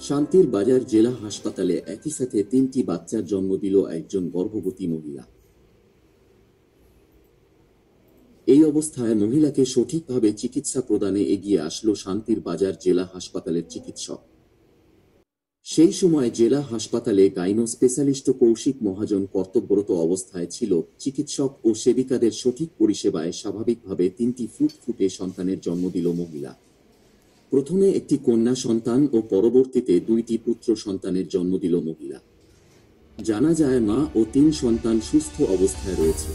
শান্তির বাজার জেলা হাসপাতালে একই সাথে 3টি বাচ্চার জন্ম দিল একজন গর্ভবতী মহিলা। এই অবস্থায় মহিলাকে সঠিকভাবে চিকিৎসা প্রদানে এগিয়ে আসলো শান্তির বাজার জেলা হাসপাতালের চিকিৎসক। সেই সময় জেলা হাসপাতালে গাইনো স্পেশালিস্ট কৌশিক মহাজন কর্তব্যরত অবস্থায় ছিল। চিকিৎসক ও সেবিকাদের সঠিক পরিষেবায় স্বাভাবিকভাবে 3টি ফুটফুটে সন্তানের জন্ম দিল মহিলা। প্রথমে একটি কন্যা সন্তান ও পরবর্তীতে 2টি পুত্র সন্তানের জন্ম দিল মহিলা। জানা যায় মা ও 3 সন্তান সুস্থ অবস্থায় রয়েছে।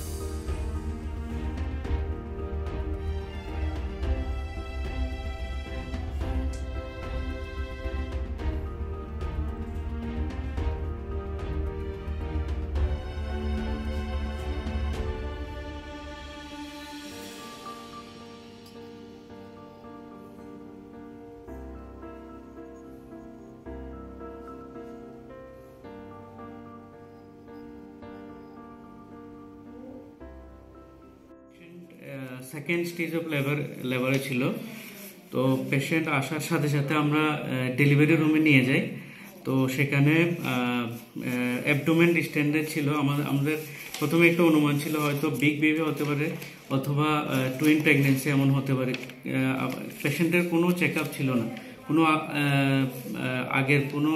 সেকেন্ড স্টেজ অফ লেবারে ছিল। তো পেশেন্ট আসার সাথে সাথে আমরা ডেলিভারি রুমে নিয়ে যাই। তো সেখানে অ্যাবডোমেন ডিস্টেন্ডেড ছিল। আমাদের প্রথমে একটা অনুমান ছিল হয়তো বিগ বেবি হতে পারে অথবা টুইন প্রেগনেন্সি এমন হতে পারে। পেশেন্টের কোনো চেক আপ ছিল না, কোনো আগের কোনো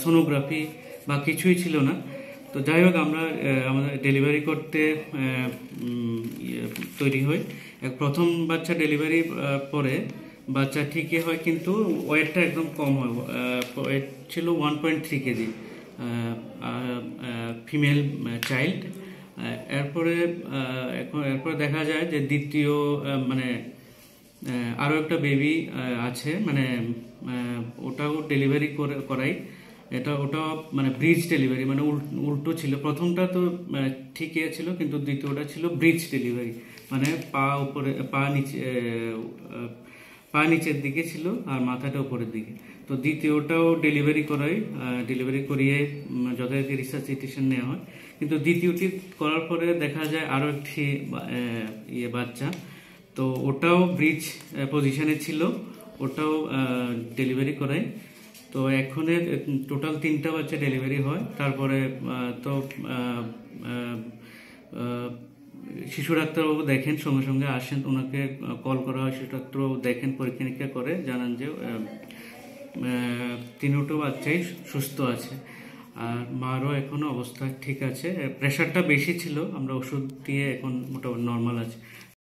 সোনোগ্রাফি বা কিছুই ছিল না। তো যাই হোক আমরা আমাদের ডেলিভারি করতে তৈরি হই। প্রথম বাচ্চা ডেলিভারি পরে বাচ্চা ঠিকই হয়, কিন্তু ওয়েটটা একদম কম হয়। ওয়েট ছিল 1.3 কেজি, ফিমেল চাইল্ড। এরপরে দেখা যায় যে দ্বিতীয় মানে আরও একটা বেবি আছে, মানে ওটাও ডেলিভারি করাই। ওটা মানে ব্রিজ ডেলিভারি, মানে উল্টো ছিল। প্রথমটা তো ঠিকই ছিল, কিন্তু দ্বিতীয়টা ছিল ব্রিজ ডেলিভারি, মানে পা নিচের দিকে ছিল আর মাথাটা উপরের দিকে। তো দ্বিতীয়টাও ডেলিভারি করিয়ে যথারীতি রিসাসিটেশন নেওয়া হয়। কিন্তু দ্বিতীয়টি করার পরে দেখা যায় আরও একটি বাচ্চা, তো ওটাও ব্রিজ পজিশনে ছিল, ওটাও ডেলিভারি করাই। তো এখন টোটাল 3টা বাচ্চা ডেলিভারি হয়। তারপরে তো শিশু ডাক্তারবাবু দেখেন, সঙ্গে সঙ্গে আসেন, ওনাকে কল করা হয়। শিশু ডাক্তারবাবু দেখেন, পরীক্ষা নিরীক্ষা করে জানান যে 3টো বাচ্চাই সুস্থ আছে, আর মারও এখনো অবস্থা ঠিক আছে। প্রেশারটা বেশি ছিল, আমরা ওষুধ দিয়ে এখন মোটামুটি নর্মাল আছে।